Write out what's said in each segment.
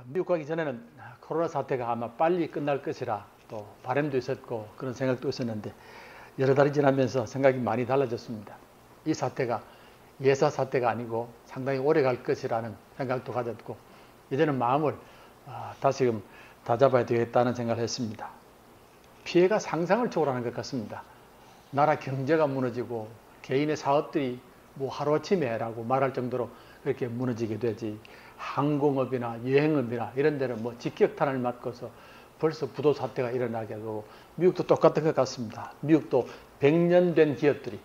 미국 가기 전에는 코로나 사태가 아마 빨리 끝날 것이라 또 바람도 있었고 그런 생각도 있었는데 여러 달이 지나면서 생각이 많이 달라졌습니다. 이 사태가 예사 사태가 아니고 상당히 오래 갈 것이라는 생각도 가졌고 이제는 마음을 다시금 다잡아야 되겠다는 생각을 했습니다. 피해가 상상을 초월하는 것 같습니다. 나라 경제가 무너지고 개인의 사업들이 뭐 하루아침에라고 말할 정도로 그렇게 무너지게 되지, 항공업이나 여행업이나 이런 데는 뭐 직격탄을 맞고서 벌써 부도 사태가 일어나게 하고, 미국도 똑같은 것 같습니다. 미국도 100년 된 기업들이,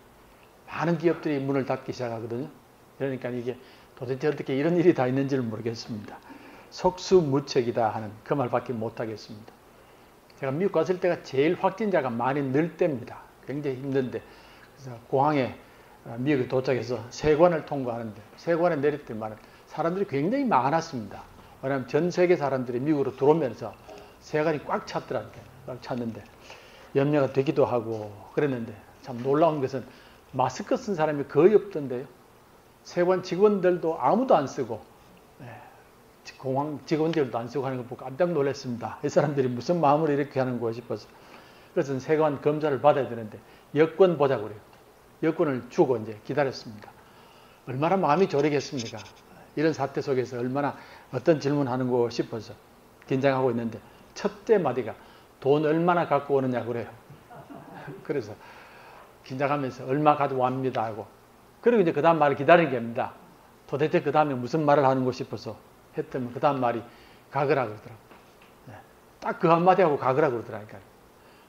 많은 기업들이 문을 닫기 시작하거든요. 그러니까 이게 도대체 어떻게 이런 일이 다 있는지를 모르겠습니다. 속수무책이다 하는 그 말밖에 못하겠습니다. 제가 미국 갔을 때가 제일 확진자가 많이 늘 때입니다. 굉장히 힘든데, 그래서 공항에 미국에 도착해서 세관을 통과하는데 세관에 내릴 때만 사람들이 굉장히 많았습니다. 왜냐하면 전 세계 사람들이 미국으로 들어오면서 세관이 꽉 찼더라고요. 꽉 찼는데 염려가 되기도 하고 그랬는데, 참 놀라운 것은 마스크 쓴 사람이 거의 없던데요. 세관 직원들도 아무도 안 쓰고, 공항 직원들도 안 쓰고 하는 거 보고 깜짝 놀랐습니다. 이 사람들이 무슨 마음으로 이렇게 하는 거야 싶어서. 그래서 세관 검사를 받아야 되는데 여권 보자고 그래요. 여권을 주고 이제 기다렸습니다. 얼마나 마음이 졸이겠습니까? 이런 사태 속에서 얼마나 어떤 질문하는 거 싶어서 긴장하고 있는데 첫째 마디가 돈 얼마나 갖고 오느냐 그래요. 그래서 긴장하면서 얼마 가져왔습니다 하고, 그리고 이제 그 다음 말을 기다리는 게 아닙니다. 도대체 그 다음에 무슨 말을 하는 거 싶어서 했더니 그 다음 말이 가거라 그러더라고요. 딱 그 한마디 하고 가거라 그러더라고요.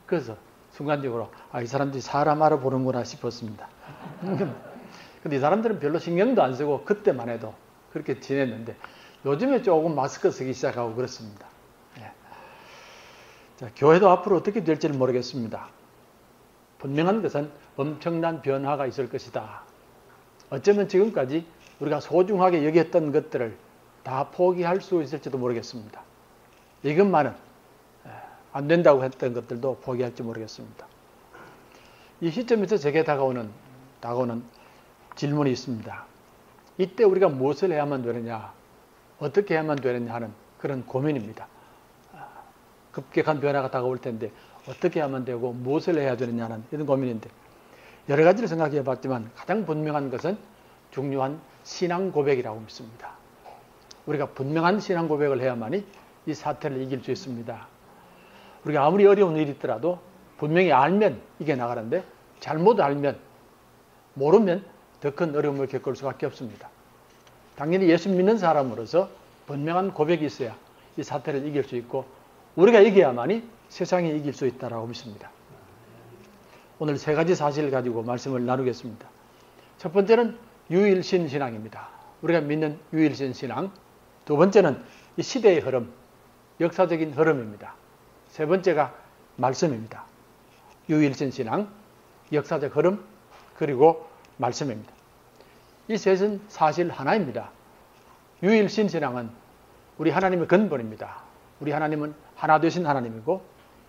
그래서 순간적으로 이 사람들이 사람 알아보는구나 싶었습니다. 근데 이 사람들은 별로 신경도 안 쓰고 그때만 해도 그렇게 지냈는데 요즘에 조금 마스크 쓰기 시작하고 그렇습니다. 자, 교회도 앞으로 어떻게 될지는 모르겠습니다. 분명한 것은 엄청난 변화가 있을 것이다. 어쩌면 지금까지 우리가 소중하게 여겼던 것들을 다 포기할 수 있을지도 모르겠습니다. 이것만은 안 된다고 했던 것들도 포기할지 모르겠습니다. 이 시점에서 제게 다가오는 질문이 있습니다. 이때 우리가 무엇을 해야만 되느냐, 어떻게 해야만 되느냐 하는 그런 고민입니다. 급격한 변화가 다가올 텐데 어떻게 하면 되고 무엇을 해야 되느냐 하는 이런 고민인데, 여러 가지를 생각해 봤지만 가장 분명한 것은 중요한 신앙 고백이라고 믿습니다. 우리가 분명한 신앙 고백을 해야만이 이 사태를 이길 수 있습니다. 우리가 아무리 어려운 일이 있더라도 분명히 알면 이겨나가는데 잘못 알면, 모르면 더 큰 어려움을 겪을 수밖에 없습니다. 당연히 예수 믿는 사람으로서 분명한 고백이 있어야 이 사태를 이길 수 있고 우리가 이겨야만이 세상이 이길 수 있다고 믿습니다. 오늘 세 가지 사실을 가지고 말씀을 나누겠습니다. 첫 번째는 유일신 신앙입니다. 우리가 믿는 유일신 신앙. 두 번째는 이 시대의 흐름, 역사적인 흐름입니다. 세 번째가 말씀입니다. 유일신 신앙, 역사적 흐름, 그리고 말씀입니다. 이 셋은 사실 하나입니다. 유일신 신앙은 우리 하나님의 근본입니다. 우리 하나님은 하나 되신 하나님이고,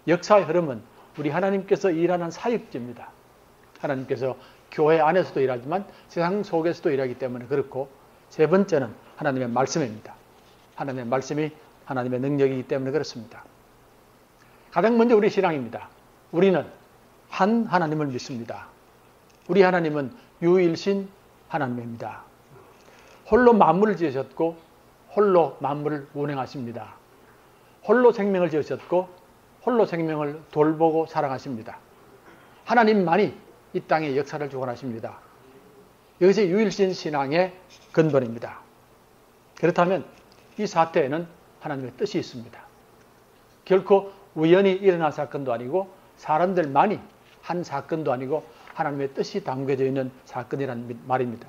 역사의 흐름은 우리 하나님께서 일하는 사역지입니다. 하나님께서 교회 안에서도 일하지만 세상 속에서도 일하기 때문에 그렇고, 세 번째는 하나님의 말씀입니다. 하나님의 말씀이 하나님의 능력이기 때문에 그렇습니다. 가장 먼저 우리 신앙입니다. 우리는 한 하나님을 믿습니다. 우리 하나님은 유일신 하나님입니다. 홀로 만물을 지으셨고 홀로 만물을 운행하십니다. 홀로 생명을 지으셨고 홀로 생명을 돌보고 사랑하십니다. 하나님만이 이 땅에 역사를 주관하십니다. 이것이 유일신 신앙의 근본입니다. 그렇다면 이 사태에는 하나님의 뜻이 있습니다. 결코 우연히 일어난 사건도 아니고 사람들만이 한 사건도 아니고 하나님의 뜻이 담겨져 있는 사건이라는 말입니다.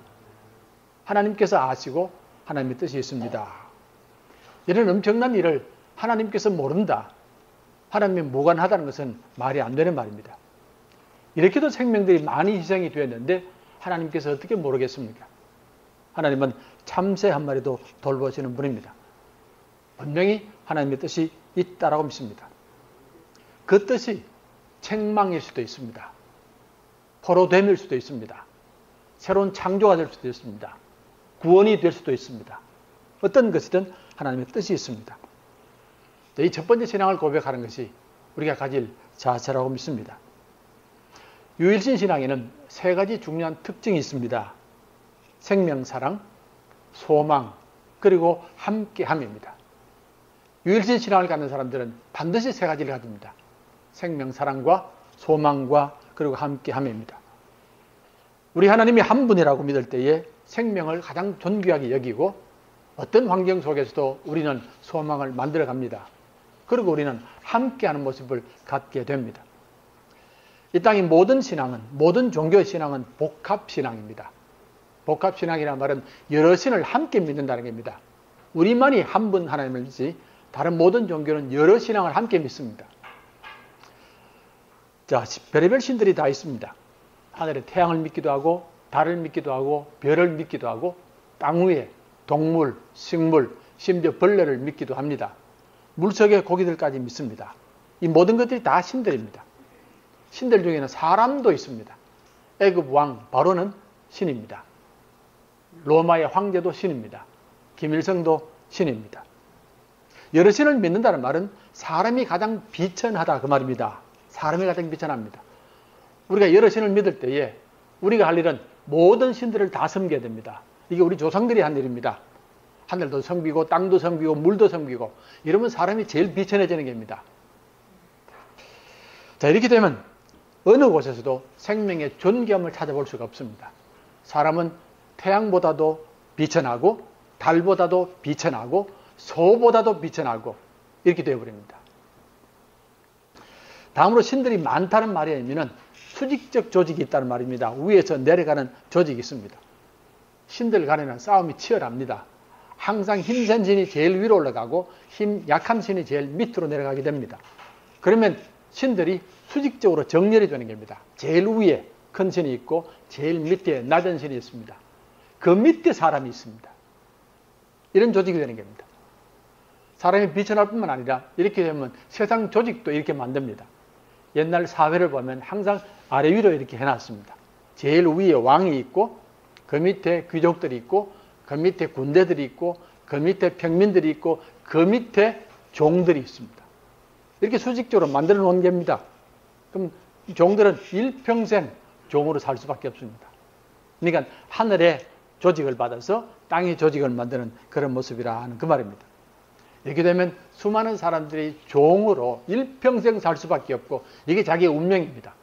하나님께서 아시고 하나님의 뜻이 있습니다. 이런 엄청난 일을 하나님께서 모른다, 하나님이 무관하다는 것은 말이 안 되는 말입니다. 이렇게도 생명들이 많이 희생이 되었는데 하나님께서 어떻게 모르겠습니까? 하나님은 참새 한 마리도 돌보시는 분입니다. 분명히 하나님의 뜻이 있다라고 믿습니다. 그 뜻이 책망일 수도 있습니다. 포로됨일 수도 있습니다. 새로운 창조가 될 수도 있습니다. 구원이 될 수도 있습니다. 어떤 것이든 하나님의 뜻이 있습니다. 이 첫 번째 신앙을 고백하는 것이 우리가 가질 자세라고 믿습니다. 유일신 신앙에는 세 가지 중요한 특징이 있습니다. 생명, 사랑, 소망, 그리고 함께함입니다. 유일신 신앙을 갖는 사람들은 반드시 세 가지를 가집니다. 생명, 사랑과 소망과 그리고 함께함입니다. 우리 하나님이 한 분이라고 믿을 때에 생명을 가장 존귀하게 여기고 어떤 환경 속에서도 우리는 소망을 만들어 갑니다. 그리고 우리는 함께하는 모습을 갖게 됩니다. 이 땅의 모든 신앙은, 모든 종교의 신앙은 복합신앙입니다. 복합신앙이라는 말은 여러 신을 함께 믿는다는 겁니다. 우리만이 한 분 하나님을 믿지 다른 모든 종교는 여러 신앙을 함께 믿습니다. 자, 별의별 신들이 다 있습니다. 하늘에 태양을 믿기도 하고 달을 믿기도 하고 별을 믿기도 하고 땅 위에 동물, 식물, 심지어 벌레를 믿기도 합니다. 물속의 고기들까지 믿습니다. 이 모든 것들이 다 신들입니다. 신들 중에는 사람도 있습니다. 애굽 왕 바로는 신입니다. 로마의 황제도 신입니다. 김일성도 신입니다. 여러 신을 믿는다는 말은 사람이 가장 비천하다 그 말입니다. 사람이 가장 비천합니다. 우리가 여러 신을 믿을 때에 우리가 할 일은 모든 신들을 다 섬겨야 됩니다. 이게 우리 조상들이 한 일입니다. 하늘도 섬기고 땅도 섬기고 물도 섬기고 이러면 사람이 제일 비천해지는 겁니다. 자, 이렇게 되면 어느 곳에서도 생명의 존귀함을 찾아볼 수가 없습니다. 사람은 태양보다도 비천하고 달보다도 비천하고 소보다도 비천하고 이렇게 되어버립니다. 다음으로 신들이 많다는 말의 의미는 수직적 조직이 있다는 말입니다. 위에서 내려가는 조직이 있습니다. 신들 간에는 싸움이 치열합니다. 항상 힘센 신이 제일 위로 올라가고 힘 약한 신이 제일 밑으로 내려가게 됩니다. 그러면 신들이 수직적으로 정렬이 되는 겁니다. 제일 위에 큰 신이 있고 제일 밑에 낮은 신이 있습니다. 그 밑에 사람이 있습니다. 이런 조직이 되는 겁니다. 사람이 비천할 뿐만 아니라 이렇게 되면 세상 조직도 이렇게 만듭니다. 옛날 사회를 보면 항상 아래 위로 이렇게 해놨습니다. 제일 위에 왕이 있고 그 밑에 귀족들이 있고 그 밑에 군대들이 있고 그 밑에 평민들이 있고 그 밑에 종들이 있습니다. 이렇게 수직적으로 만들어 놓은 겁니다. 그럼 종들은 일평생 종으로 살 수밖에 없습니다. 그러니까 하늘의 조직을 받아서 땅의 조직을 만드는 그런 모습이라 하는 그 말입니다. 이렇게 되면 수많은 사람들이 종으로 일평생 살 수밖에 없고 이게 자기의 운명입니다.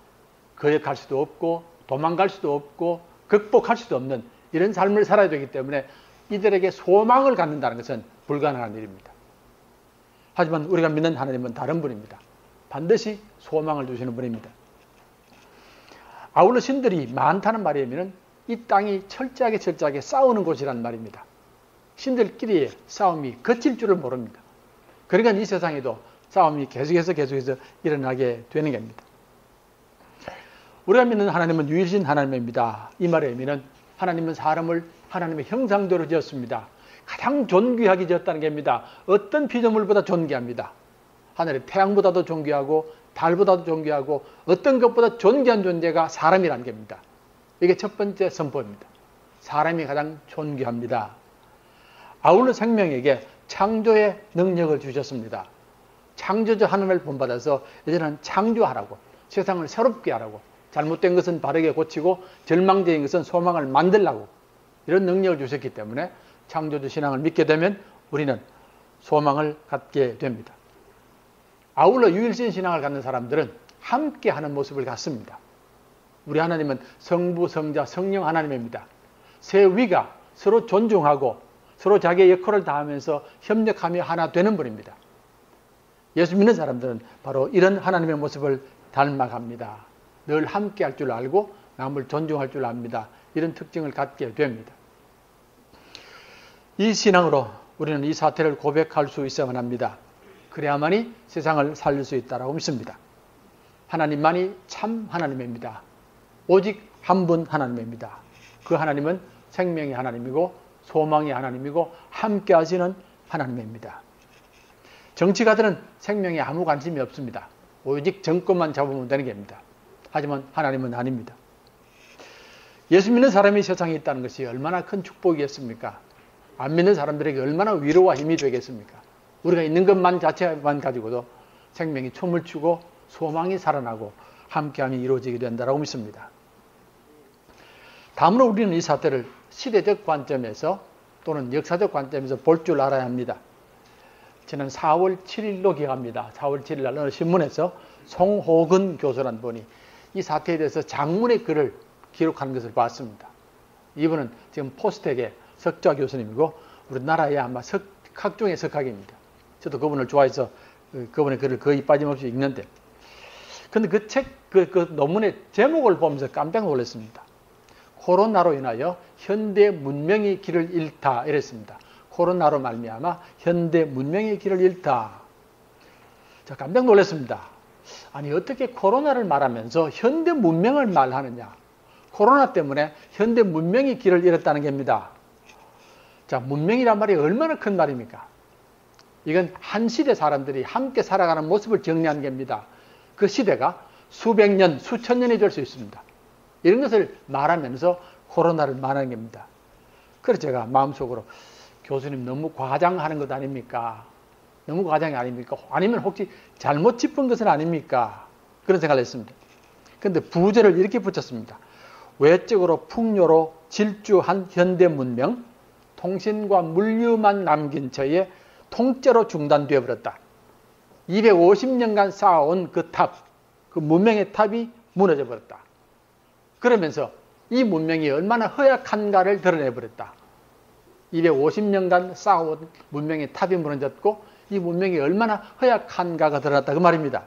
거역할 수도 없고 도망갈 수도 없고 극복할 수도 없는 이런 삶을 살아야 되기 때문에 이들에게 소망을 갖는다는 것은 불가능한 일입니다. 하지만 우리가 믿는 하나님은 다른 분입니다. 반드시 소망을 주시는 분입니다. 아울러 신들이 많다는 말의 의미는 이 땅이 철저하게 싸우는 곳이란 말입니다. 신들끼리의 싸움이 거칠 줄을 모릅니다. 그러니까 이 세상에도 싸움이 계속해서 일어나게 되는 겁니다. 우리가 믿는 하나님은 유일신 하나님입니다. 이 말의 의미는 하나님은 사람을 하나님의 형상대로 지었습니다. 가장 존귀하게 지었다는 겁니다. 어떤 피조물보다 존귀합니다. 하늘의 태양보다도 존귀하고 달보다도 존귀하고 어떤 것보다 존귀한 존재가 사람이라는 겁니다. 이게 첫 번째 선포입니다. 사람이 가장 존귀합니다. 아울러 생명에게 창조의 능력을 주셨습니다. 창조주 하나님을 본받아서 이제는 창조하라고, 세상을 새롭게 하라고, 잘못된 것은 바르게 고치고 절망적인 것은 소망을 만들라고 이런 능력을 주셨기 때문에 창조주 신앙을 믿게 되면 우리는 소망을 갖게 됩니다. 아울러 유일신 신앙을 갖는 사람들은 함께하는 모습을 갖습니다. 우리 하나님은 성부, 성자, 성령 하나님입니다. 세 위가 서로 존중하고 서로 자기의 역할을 다하면서 협력하며 하나 되는 분입니다. 예수 믿는 사람들은 바로 이런 하나님의 모습을 닮아갑니다. 늘 함께할 줄 알고 남을 존중할 줄 압니다. 이런 특징을 갖게 됩니다. 이 신앙으로 우리는 이 사태를 고백할 수 있어야만 합니다. 그래야만이 세상을 살릴 수 있다고 믿습니다. 하나님만이 참 하나님입니다. 오직 한 분 하나님입니다. 그 하나님은 생명의 하나님이고 소망의 하나님이고 함께 하시는 하나님입니다. 정치가들은 생명에 아무 관심이 없습니다. 오직 정권만 잡으면 되는 겁니다. 하지만 하나님은 아닙니다. 예수 믿는 사람이 세상에 있다는 것이 얼마나 큰 축복이겠습니까? 안 믿는 사람들에게 얼마나 위로와 힘이 되겠습니까? 우리가 있는 것만 자체만 가지고도 생명이 춤을 추고 소망이 살아나고 함께함이 이루어지게 된다고 믿습니다. 다음으로 우리는 이 사태를 시대적 관점에서 또는 역사적 관점에서 볼 줄 알아야 합니다. 지난 4월 7일로 기억합니다. 4월 7일 날 어느 신문에서 송호근 교수라는 분이 이 사태에 대해서 장문의 글을 기록하는 것을 봤습니다. 이분은 지금 포스텍의 석좌 교수님이고 우리나라의 아마 석학 중의 석학입니다. 저도 그분을 좋아해서 그분의 글을 거의 빠짐없이 읽는데, 근데 그 책, 그 논문의 제목을 보면서 깜짝 놀랐습니다. 코로나로 인하여 현대 문명의 길을 잃다 이랬습니다. 코로나로 말미암아 현대 문명의 길을 잃다. 자, 깜짝 놀랐습니다. 아니 어떻게 코로나를 말하면서 현대 문명을 말하느냐. 코로나 때문에 현대 문명의 길을 잃었다는 겁니다. 자, 문명이란 말이 얼마나 큰 말입니까? 이건 한 시대 사람들이 함께 살아가는 모습을 정리하는 겁니다. 그 시대가 수백 년, 수천 년이 될 수 있습니다. 이런 것을 말하면서 코로나를 말하는 겁니다. 그래서 제가 마음속으로 교수님 너무 과장하는 것 아닙니까? 너무 과장이 아닙니까? 아니면 혹시 잘못 짚은 것은 아닙니까? 그런 생각을 했습니다. 그런데 부제를 이렇게 붙였습니다. 외적으로 풍요로 질주한 현대 문명, 통신과 물류만 남긴 채에 통째로 중단되어 버렸다. 250년간 쌓아온 그 탑, 그 문명의 탑이 무너져 버렸다. 그러면서 이 문명이 얼마나 허약한가를 드러내버렸다. 250년간 쌓아온 문명의 탑이 무너졌고 이 문명이 얼마나 허약한가가 드러났다 그 말입니다.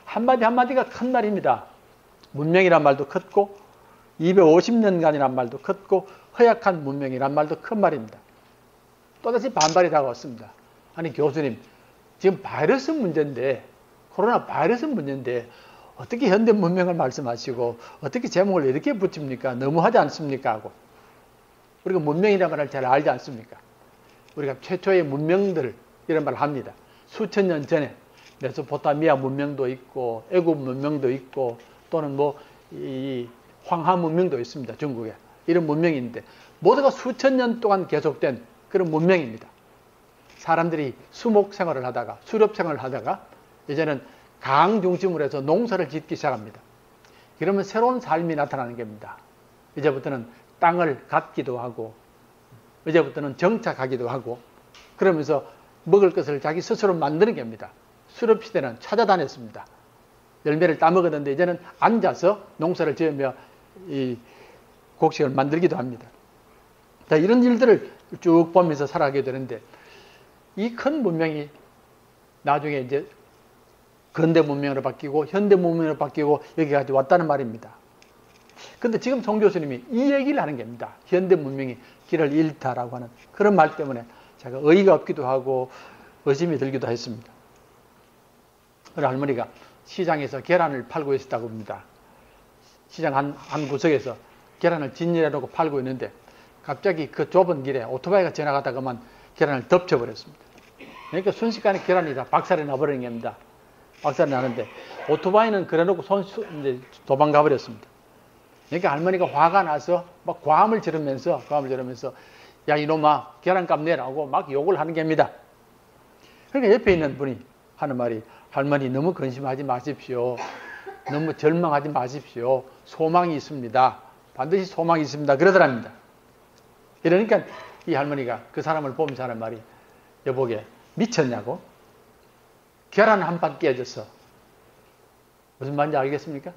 한마디 한마디가 큰 말입니다. 문명이란 말도 컸고 250년간이란 말도 컸고 허약한 문명이란 말도 큰 말입니다. 또다시 반발이 다가왔습니다. 아니 교수님, 지금 바이러스 문제인데, 코로나 바이러스 문제인데 어떻게 현대 문명을 말씀하시고 어떻게 제목을 이렇게 붙입니까? 너무하지 않습니까? 하고. 우리가 문명이라는 말을 잘 알지 않습니까? 우리가 최초의 문명들 이런 말을 합니다. 수천 년 전에 메소포타미아 문명도 있고 애굽 문명도 있고 또는 이 황하 문명도 있습니다. 중국에. 이런 문명인데 모두가 수천 년 동안 계속된 그런 문명입니다. 사람들이 수목 생활을 하다가 수렵 생활을 하다가 이제는 강 중심으로 해서 농사를 짓기 시작합니다. 그러면 새로운 삶이 나타나는 겁니다. 이제부터는 땅을 갖기도 하고 이제부터는 정착하기도 하고 그러면서 먹을 것을 자기 스스로 만드는 겁니다. 수렵 시대는 찾아다녔습니다. 열매를 따먹었는데 이제는 앉아서 농사를 지으며 이 곡식을 만들기도 합니다. 자, 이런 일들을 쭉 보면서 살아가게 되는데 이 큰 문명이 나중에 이제 근대 문명으로 바뀌고 현대 문명으로 바뀌고 여기까지 왔다는 말입니다. 근데 지금 송 교수님이 이 얘기를 하는 겁니다. 현대 문명이 길을 잃다라고 하는 그런 말 때문에 제가 어이가 없기도 하고 의심이 들기도 했습니다. 우리 할머니가 시장에서 계란을 팔고 있었다고 합니다. 시장 한 구석에서 계란을 진열해 놓고 팔고 있는데 갑자기 그 좁은 길에 오토바이가 지나가다가만 계란을 덮쳐버렸습니다. 그러니까 순식간에 계란이 다 박살이 나버리는 겁니다. 박살이 나는데 오토바이는 그래놓고 이제 도망가 버렸습니다. 그러니까 할머니가 화가 나서 막 고함을 지르면서 야 이놈아 계란값 내라고 막 욕을 하는 겁니다. 그러니까 옆에 있는 분이 하는 말이 할머니 너무 근심하지 마십시오. 너무 절망하지 마십시오. 소망이 있습니다. 반드시 소망이 있습니다. 그러더랍니다. 이러니까 이 할머니가 그 사람을 보면서 하는 말이 여보게 미쳤냐고? 계란 한 판 깨졌어. 무슨 말인지 알겠습니까?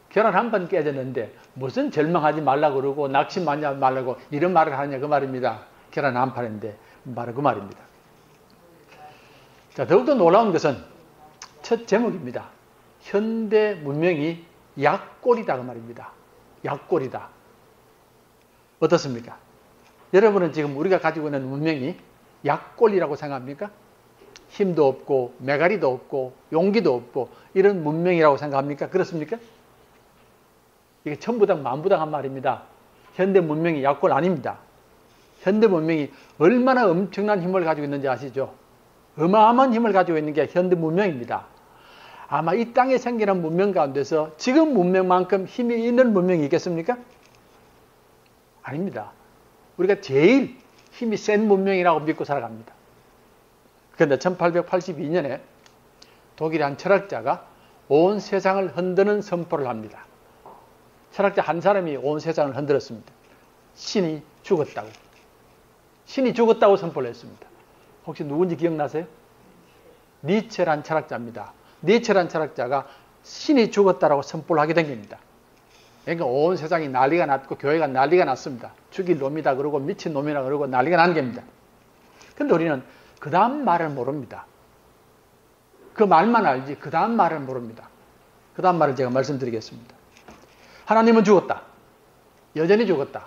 계란 한 판 깨졌는데 무슨 절망하지 말라고 그러고 낙심하지 말라고 이런 말을 하느냐 그 말입니다. 계란 한 판인데 바로 그 말입니다. 자, 더욱더 놀라운 것은 첫 제목입니다. 현대 문명이 약골이다 그 말입니다. 약골이다. 어떻습니까? 여러분은 지금 우리가 가지고 있는 문명이 약골이라고 생각합니까? 힘도 없고 메가리도 없고 용기도 없고 이런 문명이라고 생각합니까? 그렇습니까? 이게 천부당 만부당한 말입니다. 현대 문명이 약골 아닙니다. 현대 문명이 얼마나 엄청난 힘을 가지고 있는지 아시죠? 어마어마한 힘을 가지고 있는 게 현대 문명입니다. 아마 이 땅에 생기는 문명 가운데서 지금 문명만큼 힘이 있는 문명이 있겠습니까? 아닙니다. 우리가 제일 힘이 센 문명이라고 믿고 살아갑니다. 그런데 1882년에 독일의 한 철학자가 온 세상을 흔드는 선포를 합니다. 철학자 한 사람이 온 세상을 흔들었습니다. 신이 죽었다고. 신이 죽었다고 선포를 했습니다. 혹시 누군지 기억나세요? 니체란 철학자입니다. 니체란 철학자가 신이 죽었다라고 선포를 하게 된 겁니다. 그러니까 온 세상이 난리가 났고 교회가 난리가 났습니다. 죽일 놈이다 그러고 미친 놈이라 그러고 난리가 난 겁니다. 그런데 우리는 그 다음 말을 모릅니다. 그 말만 알지 그 다음 말을 모릅니다. 그 다음 말을 제가 말씀드리겠습니다. 하나님은 죽었다. 여전히 죽었다.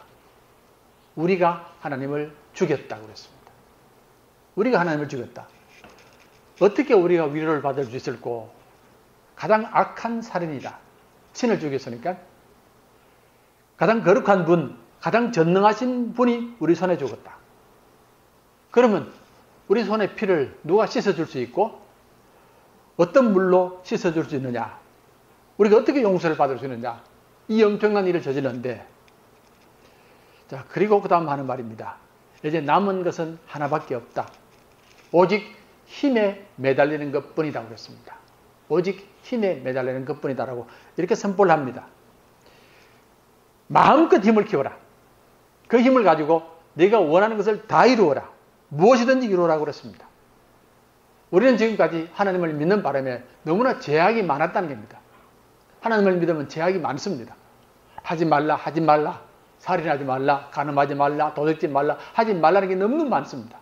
우리가 하나님을 죽였다고 그랬습니다. 우리가 하나님을 죽였다. 어떻게 우리가 위로를 받을 수 있을꼬? 가장 악한 살인이다. 신을 죽였으니까 가장 거룩한 분, 가장 전능하신 분이 우리 손에 죽었다. 그러면 우리 손의 피를 누가 씻어줄 수 있고 어떤 물로 씻어줄 수 있느냐? 우리가 어떻게 용서를 받을 수 있느냐? 이 엄청난 일을 저질렀는데 자, 그리고 그 다음 하는 말입니다. 이제 남은 것은 하나밖에 없다. 오직 힘에 매달리는 것뿐이다 그랬습니다. 오직 힘에 매달리는 것뿐이다라고 이렇게 선포를 합니다. 마음껏 힘을 키워라. 그 힘을 가지고 네가 원하는 것을 다 이루어라. 무엇이든지 이루어라고 그랬습니다. 우리는 지금까지 하나님을 믿는 바람에 너무나 제약이 많았다는 겁니다. 하나님을 믿으면 제약이 많습니다. 하지 말라, 하지 말라, 살인하지 말라, 간음하지 말라, 도둑질 말라, 하지 말라는 게 너무 많습니다.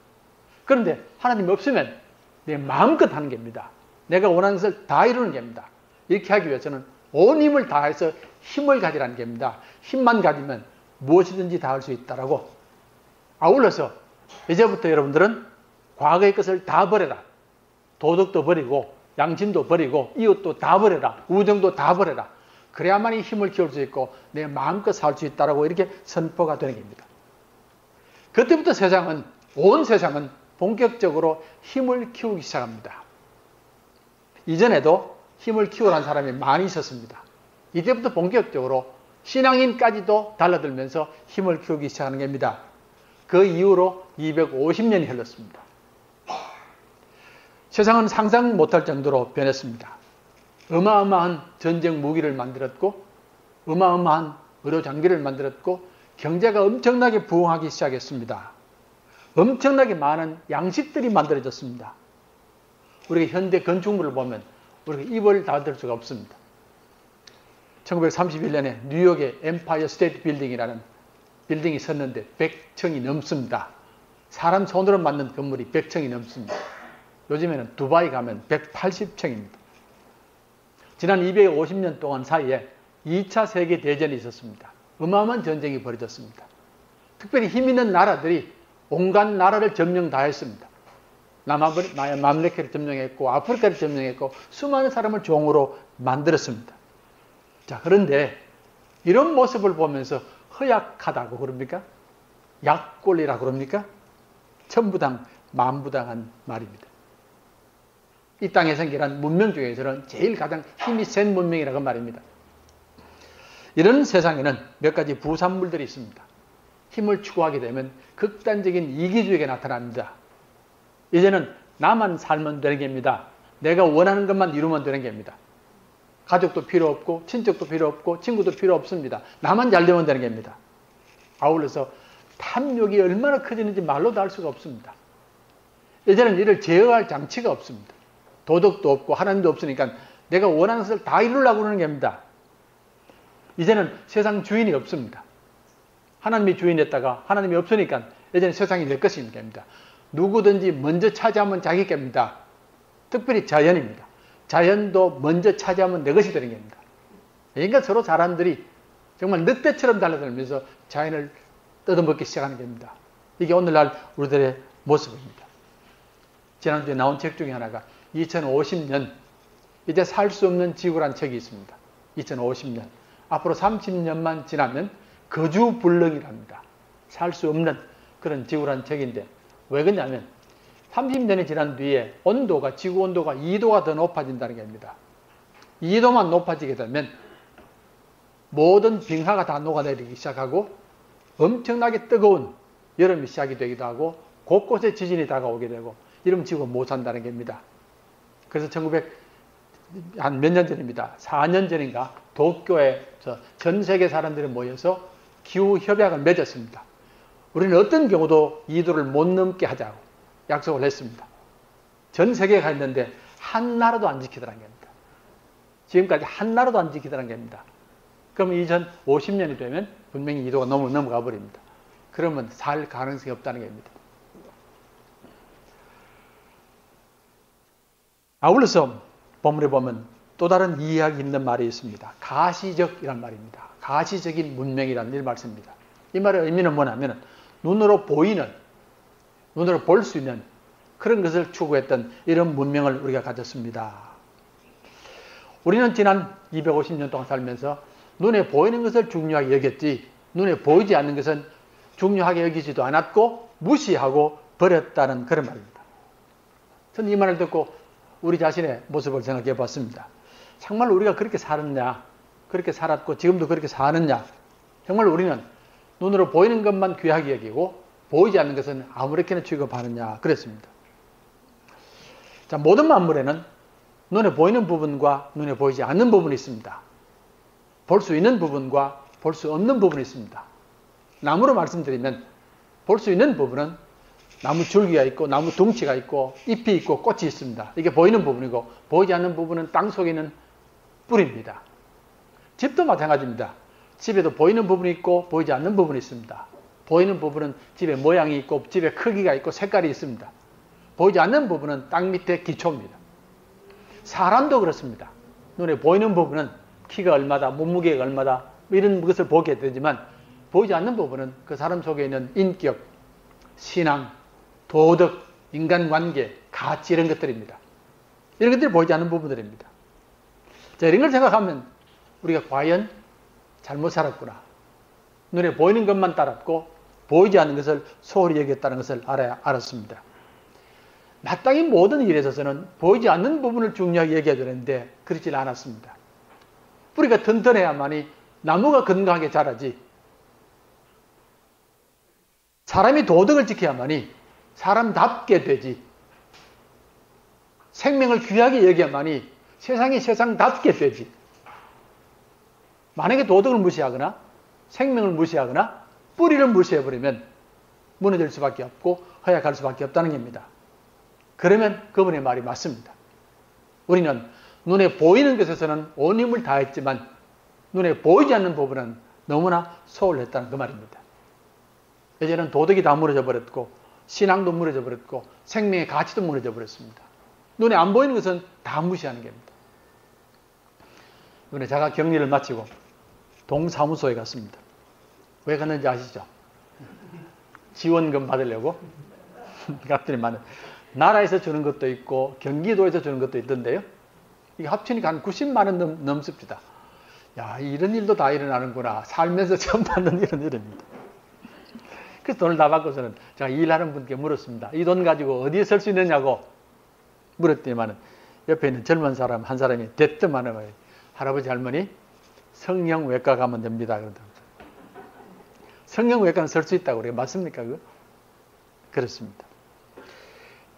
그런데 하나님 없으면 내 마음껏 하는 겁니다. 내가 원하는 것을 다 이루는 겁니다. 이렇게 하기 위해서는 온 힘을 다해서 힘을 가지라는 겁니다. 힘만 가지면 무엇이든지 다 할 수 있다라고. 아울러서 이제부터 여러분들은 과거의 것을 다 버려라. 도덕도 버리고 양심도 버리고 이웃도 다 버려라. 우정도 다 버려라. 그래야만이 힘을 키울 수 있고 내 마음껏 살 수 있다라고 이렇게 선포가 되는 겁니다. 그때부터 세상은, 온 세상은 본격적으로 힘을 키우기 시작합니다. 이전에도 힘을 키우라는 사람이 많이 있었습니다. 이때부터 본격적으로 신앙인까지도 달라들면서 힘을 키우기 시작하는 겁니다. 그 이후로 250년이 흘렀습니다. 세상은 상상 못할 정도로 변했습니다. 어마어마한 전쟁 무기를 만들었고 어마어마한 의료 장비를 만들었고 경제가 엄청나게 부흥하기 시작했습니다. 엄청나게 많은 양식들이 만들어졌습니다. 우리가 현대 건축물을 보면 우리가 입을 닫을 수가 없습니다. 1931년에 뉴욕의 엠파이어 스테이트 빌딩이라는 빌딩이 섰는데 100층이 넘습니다. 사람 손으로 만든 건물이 100층이 넘습니다. 요즘에는 두바이 가면 180층입니다. 지난 250년 동안 사이에 2차 세계대전이 있었습니다. 어마어마한 전쟁이 벌어졌습니다. 특별히 힘 있는 나라들이 온갖 나라를 점령 다 했습니다. 남아메리카를 점령했고 아프리카를 점령했고 수많은 사람을 종으로 만들었습니다. 자, 그런데 이런 모습을 보면서 허약하다고 그럽니까? 약골이라고 그럽니까? 천부당 만부당한 말입니다. 이 땅에 생겨난 문명 중에서는 제일 가장 힘이 센 문명이라고 말입니다. 이런 세상에는 몇 가지 부산물들이 있습니다. 힘을 추구하게 되면 극단적인 이기주의가 나타납니다. 이제는 나만 살면 되는 겁니다. 내가 원하는 것만 이루면 되는 겁니다. 가족도 필요 없고 친척도 필요 없고 친구도 필요 없습니다. 나만 잘 되면 되는 겁니다. 아울러서 탐욕이 얼마나 커지는지 말로도 알 수가 없습니다. 이제는 이를 제어할 장치가 없습니다. 도덕도 없고 하나님도 없으니까 내가 원하는 것을 다 이루려고 그러는 겁니다. 이제는 세상 주인이 없습니다. 하나님이 주인이었다가 하나님이 없으니까 이제는 세상이 내 것인 겁니다. 누구든지 먼저 차지하면 자기 겁니다. 특별히 자연입니다. 자연도 먼저 차지하면 내 것이 되는 겁니다. 그러니까 서로 사람들이 정말 늑대처럼 달라들면서 자연을 뜯어먹기 시작하는 겁니다. 이게 오늘날 우리들의 모습입니다. 지난주에 나온 책 중에 하나가 2050년 이제 살 수 없는 지구란 책이 있습니다. 2050년 앞으로 30년만 지나면 거주불능이랍니다. 살 수 없는 그런 지구란 책인데 왜 그러냐면 30년이 지난 뒤에 온도가 지구 온도가 2도가 더 높아진다는 겁니다. 2도만 높아지게 되면 모든 빙하가 다 녹아내리기 시작하고 엄청나게 뜨거운 여름이 시작이 되기도 하고 곳곳에 지진이 다가오게 되고 이러면 지구가 못 산다는 겁니다. 그래서 1900 한 몇 년 전입니다. 4년 전인가 도쿄에 전 세계 사람들이 모여서 기후협약을 맺었습니다. 우리는 어떤 경우도 2도를 못 넘게 하자고 약속을 했습니다. 전 세계가 했는데 한 나라도 안 지키더라는 겁니다. 지금까지 한 나라도 안 지키더라는 겁니다. 그러면 2050년이 되면 분명히 2도가 넘어가 버립니다. 그러면 살 가능성이 없다는 겁니다. 아울러서 본문에 보면 또 다른 이해하기 힘든 말이 있습니다. 가시적이란 말입니다. 가시적인 문명이라는 이 말씀입니다. 이 말의 의미는 뭐냐면 눈으로 보이는, 눈으로 볼 수 있는 그런 것을 추구했던 이런 문명을 우리가 가졌습니다. 우리는 지난 250년 동안 살면서 눈에 보이는 것을 중요하게 여겼지 눈에 보이지 않는 것은 중요하게 여기지도 않았고 무시하고 버렸다는 그런 말입니다. 저는 이 말을 듣고 우리 자신의 모습을 생각해 봤습니다. 정말 우리가 그렇게 살았냐? 그렇게 살았고 지금도 그렇게 사느냐? 정말 우리는 눈으로 보이는 것만 귀하게 여기고 보이지 않는 것은 아무렇게나 취급하느냐? 그랬습니다. 자, 모든 만물에는 눈에 보이는 부분과 눈에 보이지 않는 부분이 있습니다. 볼 수 있는 부분과 볼 수 없는 부분이 있습니다. 나무로 말씀드리면 볼 수 있는 부분은 나무 줄기가 있고 나무 둥치가 있고 잎이 있고 꽃이 있습니다. 이게 보이는 부분이고 보이지 않는 부분은 땅 속에 있는 뿌리입니다. 집도 마찬가지입니다. 집에도 보이는 부분이 있고 보이지 않는 부분이 있습니다. 보이는 부분은 집의 모양이 있고 집의 크기가 있고 색깔이 있습니다. 보이지 않는 부분은 땅 밑에 기초입니다. 사람도 그렇습니다. 눈에 보이는 부분은 키가 얼마다, 몸무게가 얼마다 이런 것을 보게 되지만 보이지 않는 부분은 그 사람 속에 있는 인격, 신앙, 도덕, 인간관계, 가치 이런 것들입니다. 이런 것들이 보이지 않는 부분들입니다. 자, 이런 걸 생각하면 우리가 과연 잘못 살았구나. 눈에 보이는 것만 따랐고 보이지 않는 것을 소홀히 여겼다는 것을 알았습니다. 마땅히 모든 일에 있어서는 보이지 않는 부분을 중요하게 여겨야 되는데 그렇지 않았습니다. 뿌리가 튼튼해야만이 나무가 건강하게 자라지 사람이 도덕을 지켜야만이 사람답게 되지 생명을 귀하게 여겨야만이 세상이 세상답게 되지 만약에 도덕을 무시하거나 생명을 무시하거나 뿌리를 무시해버리면 무너질 수밖에 없고 허약할 수밖에 없다는 겁니다. 그러면 그분의 말이 맞습니다. 우리는 눈에 보이는 것에서는 온 힘을 다했지만 눈에 보이지 않는 부분은 너무나 소홀했다는 그 말입니다. 이제는 도덕이 다 무너져 버렸고 신앙도 무너져 버렸고 생명의 가치도 무너져 버렸습니다. 눈에 안 보이는 것은 다 무시하는 겁니다. 이번에 제가 격리를 마치고 동사무소에 갔습니다. 왜 갔는지 아시죠? 지원금 받으려고 갔더니만 나라에서 주는 것도 있고 경기도에서 주는 것도 있던데요. 이게 합치니까 한 90만 원 넘습니다. 야, 이런 일도 다 일어나는구나. 살면서 처음 받는 이런 일입니다. 그래서 돈을 다 받고서는 제가 일하는 분께 물었습니다. 이 돈 가지고 어디에 쓸 수 있느냐고 물었더니만 옆에 있는 젊은 사람 한 사람이 대뜸하는 할아버지 할머니 성형외과 가면 됩니다. 그러더라고요. 성형외과는 쓸 수 있다고 그래요. 맞습니까? 그거? 그렇습니다.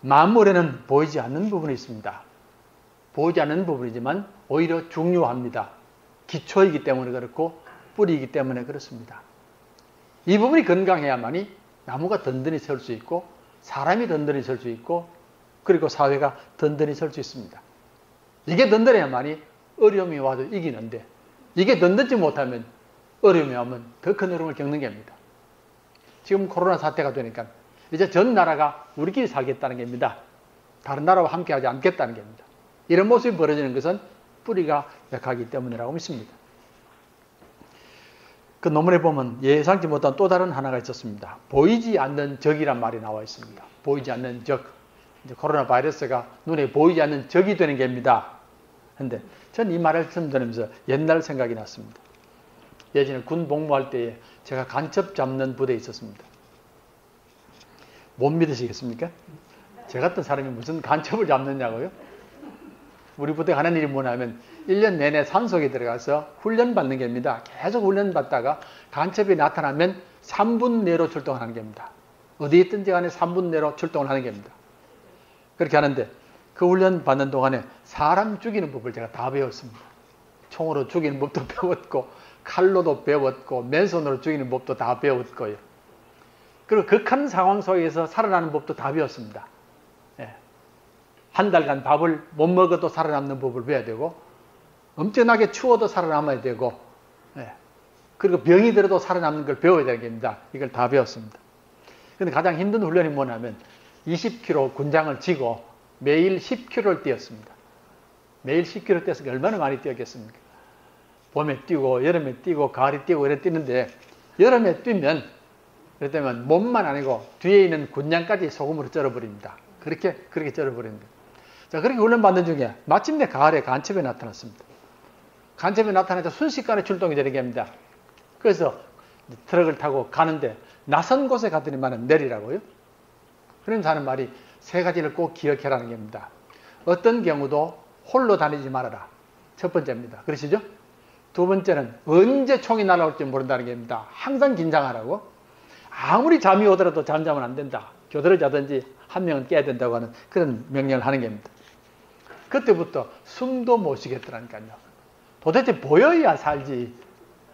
만물에는 보이지 않는 부분이 있습니다. 보이지 않는 부분이지만 오히려 중요합니다. 기초이기 때문에 그렇고 뿌리이기 때문에 그렇습니다. 이 부분이 건강해야만이 나무가 든든히 설 수 있고 사람이 든든히 설 수 있고 그리고 사회가 든든히 설 수 있습니다. 이게 든든해야만이 어려움이 와도 이기는데 이게 든든지 못하면 어려움이 오면 더 큰 어려움을 겪는 겁니다. 지금 코로나 사태가 되니까 이제 전 나라가 우리끼리 살겠다는 겁니다. 다른 나라와 함께하지 않겠다는 겁니다. 이런 모습이 벌어지는 것은 뿌리가 약하기 때문이라고 믿습니다. 그 논문에 보면 예상치 못한 또 다른 하나가 있었습니다. 보이지 않는 적이란 말이 나와 있습니다. 보이지 않는 적. 이제 코로나 바이러스가 눈에 보이지 않는 적이 되는 겁니다. 그런데 전 이 말을 처음 들으면서 옛날 생각이 났습니다. 예전에 군 복무할 때에 제가 간첩 잡는 부대에 있었습니다. 못 믿으시겠습니까? 제 같은 사람이 무슨 간첩을 잡느냐고요? 우리 부대가 하는 일이 뭐냐면 1년 내내 산속에 들어가서 훈련받는 겁니다. 계속 훈련받다가 간첩이 나타나면 3분 내로 출동하는 겁니다. 어디 있든지 간에 3분 내로 출동을 하는 겁니다. 그렇게 하는데 그 훈련 받는 동안에 사람 죽이는 법을 제가 다 배웠습니다. 총으로 죽이는 법도 배웠고 칼로도 배웠고 맨손으로 죽이는 법도 다 배웠고요. 그리고 극한 상황 속에서 살아나는 법도 다 배웠습니다. 예. 한 달간 밥을 못 먹어도 살아남는 법을 배워야 되고 엄청나게 추워도 살아남아야 되고 예. 그리고 병이 들어도 살아남는 걸 배워야 되는 겁니다. 이걸 다 배웠습니다. 근데 가장 힘든 훈련이 뭐냐면 20kg 군장을 쥐고 매일 10km를 뛰었습니다. 매일 10km 뛰어서 얼마나 많이 뛰었겠습니까? 봄에 뛰고 여름에 뛰고 가을에 뛰고 이래 뛰는데 여름에 뛰면 그렇다면 몸만 아니고 뒤에 있는 군장까지 소금으로 쩔어버립니다. 그렇게 쩔어버립니다. 자, 그렇게 훈련받는 중에 마침내 가을에 간첩이 나타났습니다. 간첩이 나타나서 순식간에 출동이 되는 겁니다. 그래서 트럭을 타고 가는데 낯선 곳에 갔더니만 내리라고요. 그러면서 하는 말이 세 가지를 꼭 기억해라는 겁니다. 어떤 경우도 홀로 다니지 말아라. 첫 번째입니다. 그러시죠? 두 번째는 언제 총이 날아올지 모른다는 겁니다. 항상 긴장하라고. 아무리 잠이 오더라도 잠자면 안 된다. 교대로 자든지 한 명은 깨야 된다고 하는 그런 명령을 하는 겁니다. 그때부터 숨도 못 쉬겠더라니까요. 도대체 보여야 살지.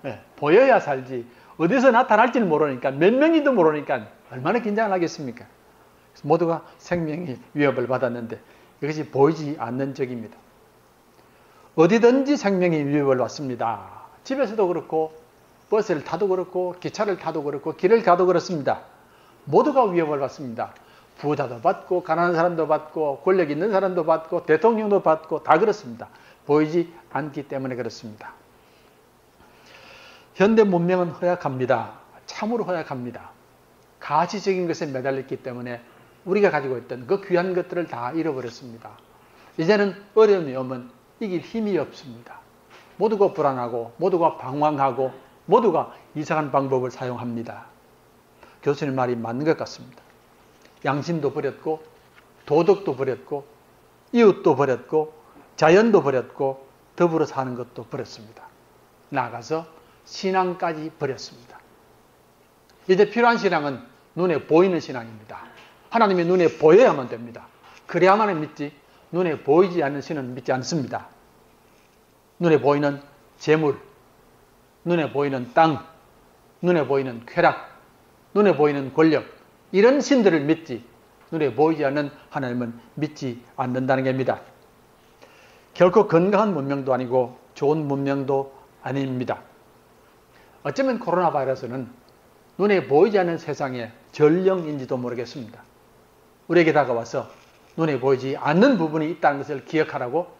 네, 보여야 살지. 어디서 나타날지는 모르니까 몇 명이도 모르니까 얼마나 긴장을 하겠습니까? 모두가 생명의 위협을 받았는데 이것이 보이지 않는 적입니다. 어디든지 생명의 위협을 받습니다. 집에서도 그렇고 버스를 타도 그렇고 기차를 타도 그렇고 길을 가도 그렇습니다. 모두가 위협을 받습니다. 부자도 받고 가난한 사람도 받고 권력 있는 사람도 받고 대통령도 받고 다 그렇습니다. 보이지 않기 때문에 그렇습니다. 현대 문명은 허약합니다. 참으로 허약합니다. 가시적인 것에 매달렸기 때문에 우리가 가지고 있던 그 귀한 것들을 다 잃어버렸습니다. 이제는 어려움이 오면 이길 힘이 없습니다. 모두가 불안하고 모두가 방황하고 모두가 이상한 방법을 사용합니다. 교수님 말이 맞는 것 같습니다. 양심도 버렸고 도덕도 버렸고 이웃도 버렸고 자연도 버렸고 더불어 사는 것도 버렸습니다. 나아가서 신앙까지 버렸습니다. 이제 필요한 신앙은 눈에 보이는 신앙입니다. 하나님이 눈에 보여야만 됩니다. 그래야만 믿지 눈에 보이지 않는 신은 믿지 않습니다. 눈에 보이는 재물, 눈에 보이는 땅, 눈에 보이는 쾌락, 눈에 보이는 권력 이런 신들을 믿지 눈에 보이지 않는 하나님은 믿지 않는다는 겁니다. 결코 건강한 문명도 아니고 좋은 문명도 아닙니다. 어쩌면 코로나 바이러스는 눈에 보이지 않는 세상의 전령인지도 모르겠습니다. 우리에게 다가와서 눈에 보이지 않는 부분이 있다는 것을 기억하라고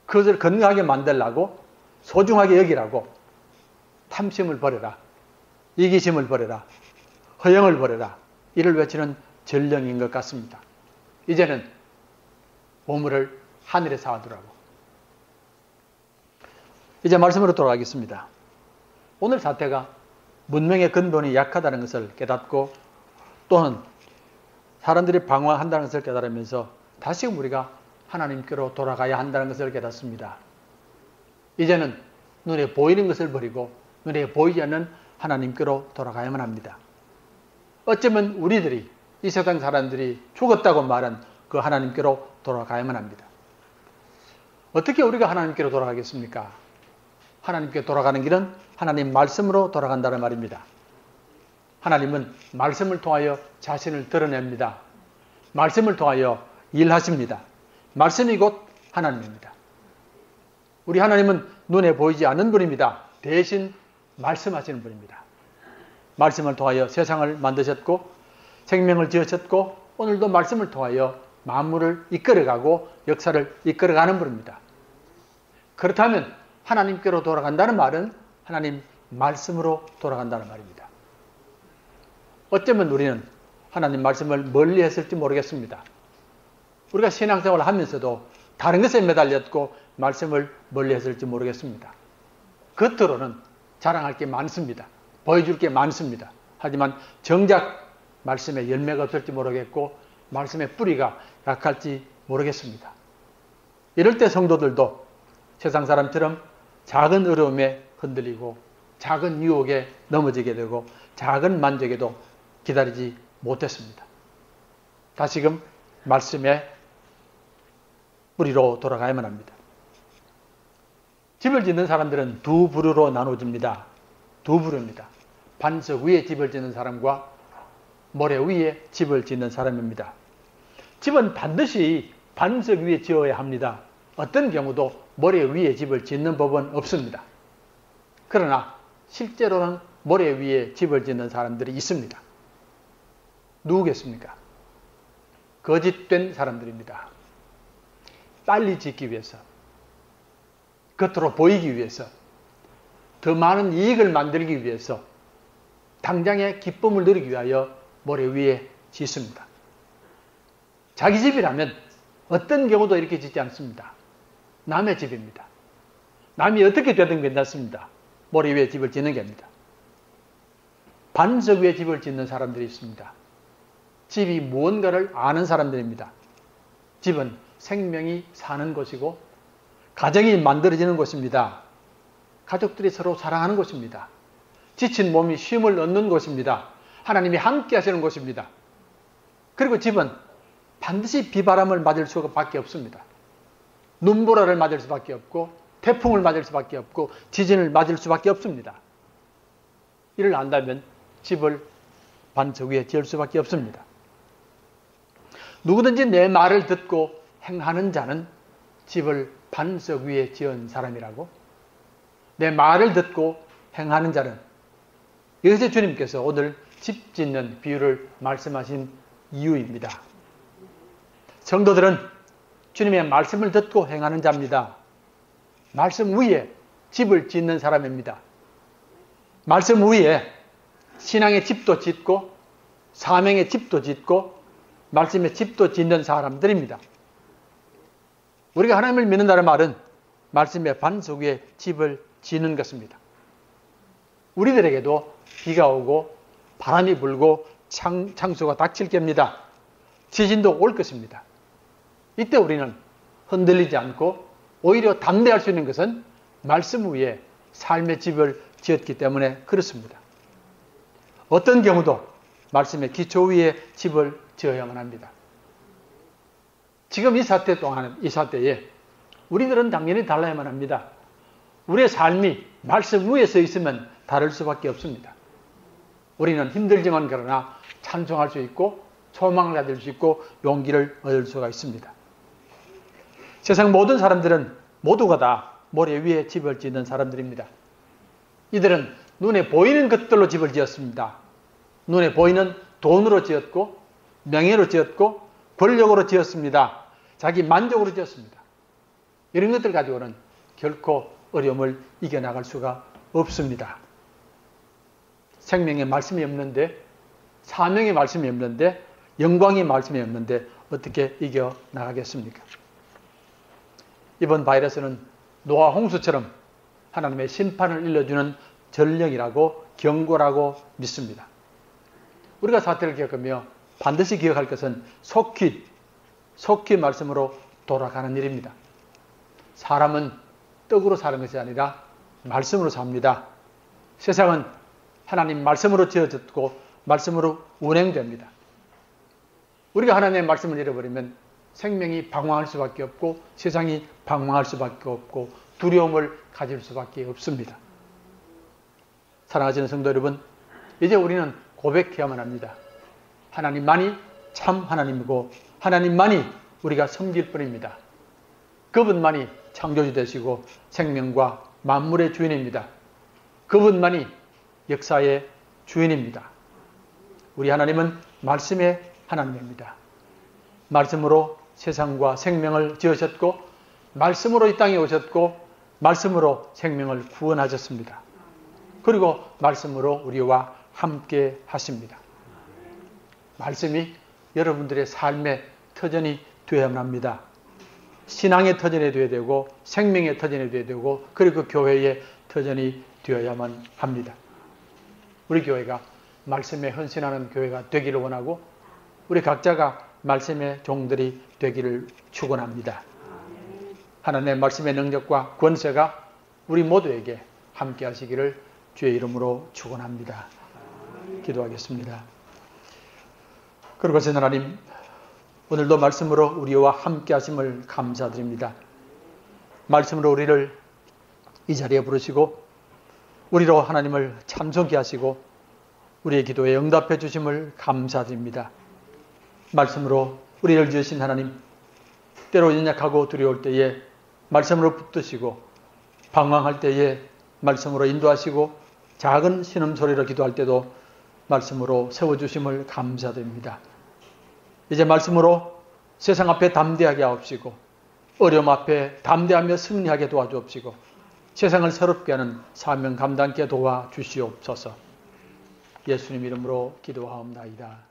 그것을 건강하게 만들라고 소중하게 여기라고 탐심을 버려라. 이기심을 버려라. 허영을 버려라. 이를 외치는 전령인 것 같습니다. 이제는 보물을 하늘에 쌓아두라고. 이제 말씀으로 돌아가겠습니다. 오늘 사태가 문명의 근본이 약하다는 것을 깨닫고 또는 사람들이 방황한다는 것을 깨달으면서 다시금 우리가 하나님께로 돌아가야 한다는 것을 깨닫습니다. 이제는 눈에 보이는 것을 버리고 눈에 보이지 않는 하나님께로 돌아가야만 합니다. 어쩌면 우리들이 이 세상 사람들이 죽었다고 말한 그 하나님께로 돌아가야만 합니다. 어떻게 우리가 하나님께로 돌아가겠습니까? 하나님께 돌아가는 길은 하나님 말씀으로 돌아간다는 말입니다. 하나님은 말씀을 통하여 자신을 드러냅니다. 말씀을 통하여 일하십니다. 말씀이 곧 하나님입니다. 우리 하나님은 눈에 보이지 않는 분입니다. 대신 말씀하시는 분입니다. 말씀을 통하여 세상을 만드셨고 생명을 지으셨고 오늘도 말씀을 통하여 만물을 이끌어가고 역사를 이끌어가는 분입니다. 그렇다면 하나님께로 돌아간다는 말은 하나님 말씀으로 돌아간다는 말입니다. 어쩌면 우리는 하나님 말씀을 멀리 했을지 모르겠습니다. 우리가 신앙생활을 하면서도 다른 것에 매달렸고 말씀을 멀리 했을지 모르겠습니다. 겉으로는 자랑할 게 많습니다. 보여줄 게 많습니다. 하지만 정작 말씀에 열매가 없을지 모르겠고 말씀의 뿌리가 약할지 모르겠습니다. 이럴 때 성도들도 세상 사람처럼 작은 어려움에 흔들리고 작은 유혹에 넘어지게 되고 작은 만족에도 기다리지 못했습니다. 다시금 말씀의 뿌리로 돌아가야만 합니다. 집을 짓는 사람들은 두 부류로 나눠집니다. 두 부류입니다. 반석 위에 집을 짓는 사람과 모래 위에 집을 짓는 사람입니다. 집은 반드시 반석 위에 지어야 합니다. 어떤 경우도 모래 위에 집을 짓는 법은 없습니다. 그러나 실제로는 모래 위에 집을 짓는 사람들이 있습니다. 누구겠습니까? 거짓된 사람들입니다. 빨리 짓기 위해서, 겉으로 보이기 위해서, 더 많은 이익을 만들기 위해서, 당장의 기쁨을 누리기 위하여 모래 위에 짓습니다. 자기 집이라면 어떤 경우도 이렇게 짓지 않습니다. 남의 집입니다. 남이 어떻게 되든 괜찮습니다. 모래 위에 집을 짓는 겁니다. 반석 위에 집을 짓는 사람들이 있습니다. 집이 무언가를 아는 사람들입니다. 집은 생명이 사는 곳이고 가정이 만들어지는 곳입니다. 가족들이 서로 사랑하는 곳입니다. 지친 몸이 쉼을 얻는 곳입니다. 하나님이 함께 하시는 곳입니다. 그리고 집은 반드시 비바람을 맞을 수밖에 없습니다. 눈보라를 맞을 수밖에 없고 태풍을 맞을 수밖에 없고 지진을 맞을 수밖에 없습니다. 이를 안다면 집을 반석 위에 지을 수밖에 없습니다. 누구든지 내 말을 듣고 행하는 자는 집을 반석 위에 지은 사람이라고, 내 말을 듣고 행하는 자는, 여기서 주님께서 오늘 집 짓는 비유를 말씀하신 이유입니다. 성도들은 주님의 말씀을 듣고 행하는 자입니다. 말씀 위에 집을 짓는 사람입니다. 말씀 위에 신앙의 집도 짓고 사명의 집도 짓고 말씀의 집도 짓는 사람들입니다. 우리가 하나님을 믿는다는 말은 말씀의 반석 위에 집을 짓는 것입니다. 우리들에게도 비가 오고 바람이 불고 창수가 닥칠 겁니다. 지진도 올 것입니다. 이때 우리는 흔들리지 않고 오히려 담대할 수 있는 것은 말씀 위에 삶의 집을 지었기 때문에 그렇습니다. 어떤 경우도 말씀의 기초 위에 집을 지어야만 합니다. 지금 이 사태에 우리들은 당연히 달라야만 합니다. 우리의 삶이 말씀 위에 서 있으면 다를 수밖에 없습니다. 우리는 힘들지만 그러나 찬송할 수 있고 소망을 가질 수 있고 용기를 얻을 수가 있습니다. 세상 모든 사람들은 모두가 다 모래 위에 집을 짓는 사람들입니다. 이들은 눈에 보이는 것들로 집을 지었습니다. 눈에 보이는 돈으로 지었고 명예로 지었고 권력으로 지었습니다. 자기 만족으로 지었습니다. 이런 것들 가지고는 결코 어려움을 이겨나갈 수가 없습니다. 생명의 말씀이 없는데, 사명의 말씀이 없는데, 영광의 말씀이 없는데 어떻게 이겨나가겠습니까? 이번 바이러스는 노아 홍수처럼 하나님의 심판을 일러주는 전령이라고 경고라고 믿습니다. 우리가 사태를 겪으며 반드시 기억할 것은 속히 말씀으로 돌아가는 일입니다. 사람은 떡으로 사는 것이 아니라 말씀으로 삽니다. 세상은 하나님 말씀으로 지어졌고 말씀으로 운행됩니다. 우리가 하나님의 말씀을 잃어버리면 생명이 방황할 수밖에 없고 세상이 방황할 수밖에 없고 두려움을 가질 수밖에 없습니다. 사랑하시는 성도 여러분, 이제 우리는 고백해야만 합니다. 하나님만이 참 하나님이고 하나님만이 우리가 섬길 뿐입니다. 그분만이 창조주 되시고 생명과 만물의 주인입니다. 그분만이 역사의 주인입니다. 우리 하나님은 말씀의 하나님입니다. 말씀으로 세상과 생명을 지으셨고 말씀으로 이 땅에 오셨고 말씀으로 생명을 구원하셨습니다. 그리고 말씀으로 우리와 함께 하십니다. 말씀이 여러분들의 삶의 터전이 되어야만 합니다. 신앙의 터전이 되어야 되고 생명의 터전이 되어야 되고 그리고 교회의 터전이 되어야만 합니다. 우리 교회가 말씀에 헌신하는 교회가 되기를 원하고 우리 각자가 말씀의 종들이 되기를 축원합니다. 하나님의 말씀의 능력과 권세가 우리 모두에게 함께 하시기를 주의 이름으로 축원합니다. 기도하겠습니다. 그러고서 하나님, 오늘도 말씀으로 우리와 함께 하심을 감사드립니다. 말씀으로 우리를 이 자리에 부르시고 우리로 하나님을 참석케 하시고 우리의 기도에 응답해 주심을 감사드립니다. 말씀으로 우리를 지으신 하나님, 때로 연약하고 두려울 때에 말씀으로 붙드시고 방황할 때에 말씀으로 인도하시고 작은 신음소리로 기도할 때도 말씀으로 세워주심을 감사드립니다. 이제 말씀으로 세상 앞에 담대하게 하옵시고 어려움 앞에 담대하며 승리하게 도와주옵시고 세상을 새롭게 하는 사명 감당케 도와주시옵소서. 예수님 이름으로 기도하옵나이다.